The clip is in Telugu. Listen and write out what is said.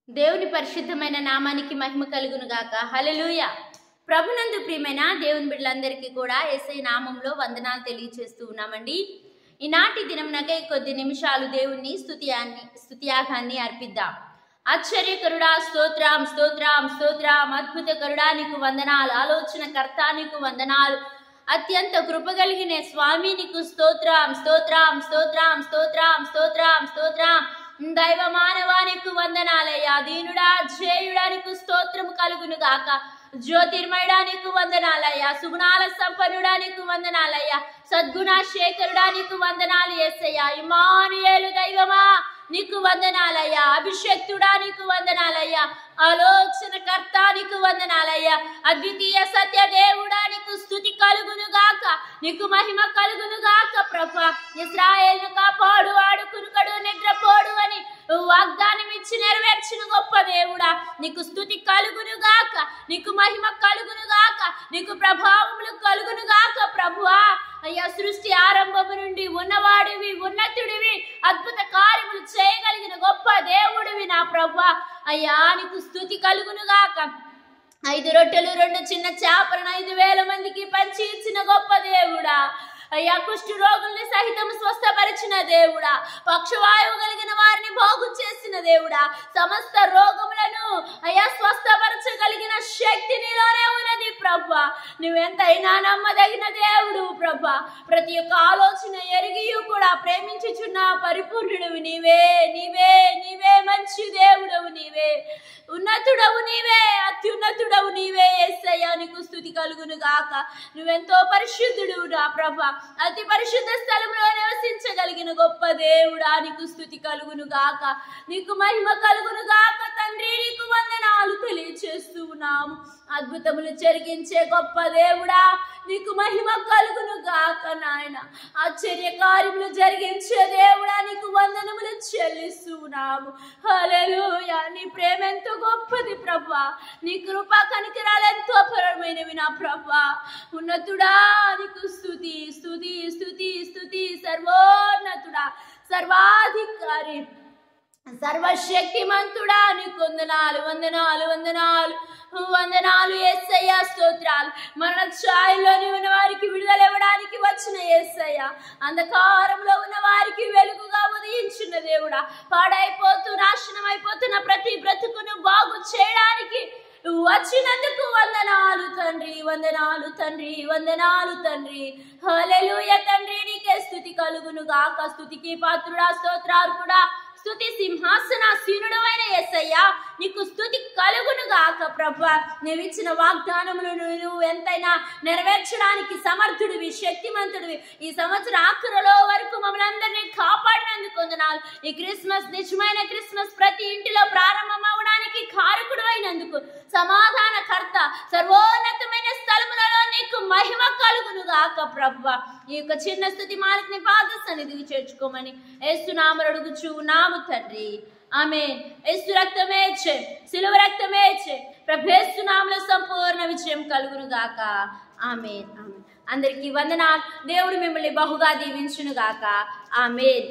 దేవుని పరిశుద్ధమైన నామానికి మహిమ కలుగును గాక. హల్లెలూయా. ప్రభునందు ప్రియమైన దేవుని బిడ్డలందరికీ కూడా యేసయ్య నామంలో వందనాలు తెలియజేస్తూ ఉన్నామండి. ఈనాటి దినంనకై కొద్ది నిమిషాలు దేవుని స్తుతియాగాన్ని అర్పిద్దాం. ఆశ్చర్యకరుడా స్తోత్రం స్తోత్రం స్తోత్రం. అద్భుతకరుడా నీకు వందనాలు. ఆలోచనకర్త నీకు వందనాలు. అత్యంత కృపగలిగిన స్వామి నీకు స్తోత్రం స్తోత్రం స్తోత్రం స్తోత్రం స్తోత్రం స్తోత్రం. దైవ మానవానికి వందనాలయ్యా. దీనుడా జేయుడానికి స్తోత్రం కలుగును గాక. జ్యోతిర్మయడానికి వందనాలయ్యా. సుగుణాల సంపన్నుడానికి వందనాలయ్యా. సద్గుణ శేఖరుడానికి వందనాలు యేసయ్యా. ఇమ్మానుయేలు దైవమా నీకు వందనాలయ్యా. అభిషక్తుడా నీకు వందనాలయ్యా. ఆలోచనకర్త నీకు వందనాలయ్యా. అద్వితీయ సత్య దేవుడా నీకు స్తుతి కలుగును గాక. నీకు మహిమ కలుగును గాక. ప్రభా ఇశ్రాయేలును కాపాడు, ఆడుకునుకడు, నిద్రపోడు అని వాగ్దానం ఇచ్చి నెరవేర్చిన గొప్ప దేవుడా నీకు స్తుతి కలుగును గాక. నీకు మహిమ కలుగును గాక. నీకు ప్రభావములు కలుగును గాక. ప్రభువా అయ్యా, సృష్టి ఆరంభము నుండి ఉన్నవాడివి, ఉన్నతుడివి, అద్భుత కార్యములు చేయగలిగిన గొప్ప దేవుడివి నా ప్రభువా. అయ్యా నీకు స్తుతి కలుగును గాక. 5 రొట్టెలు 2 చిన్న చేపలను 5,000 మందికి పంచి ఇచ్చిన గొప్ప దేవుడా అయ్యా. కుష్ఠ రోగుల్ని సహితం స్వస్థపరిచిన దేవుడా. పక్షవాయువు కలిగిన వారిని బాగు చేసిన దేవుడా. సమస్త రోగములను అయ్యా స్వస్థపరచగలిగిన శక్తి నీలోనే ఉన్నది ప్రభా. నువ్వెంతైనా నమ్మదగిన దేవుడు ప్రభా. ప్రతి ఒక్క ఆలోచన ఎరిగియు కూడా ప్రేమించుచున్న పరిపూర్ణుడు నీవే నీవే నీవే. మంచి దేవుడవు నీవే, ఉన్నతుడవు నీవే, అత్యున్నతుడవు నీవే యేసయ్యా. నీకు స్తుతి కలుగును గాక. నువ్వెంతో పరిశుద్ధుడు నా ప్రభా. అతి పరిశుద్ధ స్థలంలో నివసించగలిగిన గొప్ప దేవుడా నీకు స్తుతి కలుగును గాక. నీకు మహిమ కలుగును గాక. తండ్రి నీకు వందనాలు తెలియచేస్తూ ఉన్నాము. అద్భుతములు జరిగించే గొప్ప దేవుడా నీకు మహిమ కలుగును గాక. నాయన ఆశ్చర్య కార్యములు జరిగించే దేవుడా నీకు వందనములు చెల్లిస్తూ ఉన్నాము. హల్లెలూయా. నీ ప్రేమ ఎంతో గొప్పది ప్రభా. నీ కృప కనికరాలు ఎంతో అపరమైనవి నా ప్రభా. ఉన్నతుడా నీకు స్తుతి స్తుతి స్తుతి స్తుతి. సర్వోన్నతుడా, సర్వాధికారి, సర్వశక్తిమంతుడా నీకు వందనాలు వందనాలు వందనాలు వందనాలు యేసయ్యా. స్తోత్రాలు. మరణ ఛాయలోని ఉన్న వారికి విడుదల ఇవ్వడానికి వచ్చిన యేసయ్యా. అంధకారంలో ఉన్న వారికి వెలుగుగా ఉదయించిన దేవుడా. పాడైపోతూ నాశనం అయిపోతున్న ప్రతి బ్రతుకును బాగు చేయడానికి వచ్చినందుకు వందనాలు తండ్రి, వందనాలు తండ్రి, వందనాలు తండ్రి. హల్లెలూయా. తండ్రి నీకే స్తుతి కలుగును గాక. స్తుతికి పాత్రుడా, స్తోత్రాలు కూడా. స్తుతి సింహాసనాసీనుడవైన యేసయ్యా నీకు స్తుతి కలుగును గాక. ప్రభా నీవిచ్చిన వాగ్దానములు నువ్వు ఎంతైనా నెరవేర్చడానికి సమర్థుడివి, శక్తిమంతుడివి. ఈ సంవత్సర ఆఖరులో వరకు మమ్మల్ని అందరినీ కాపాడినందుకు వందనాలు. ఈ క్రిస్మస్ నిజమైన క్రిస్మస్ ప్రతి ఇంటిలో ప్రారంభం అవడానికి కారకుడు అయినందుకు, సమాధానకర్త, సర్వోన్నతమైన స్థలములలో నీకు మహిమ కలుగును గాక. ప్రభా ఈ యొక్క చిన్న స్తుతి మాలికని పాద సన్నిధికి చేర్చుకోమని యేసు నామములో అడుగుచు ఉన్నాము తండ్రి. ఆమేన్. యేసు రక్తమే ఇచ్చే, సిలువ రక్తమే ఇచ్చే. ప్రభు యేసు నామములో సంపూర్ణ విజయం కలుగును గాక. ఆమేన్ ఆమేన్. అందరికీ వందనాలు. దేవుడు మిమ్మల్ని బహుగా దీవించును గాక. ఆమేన్.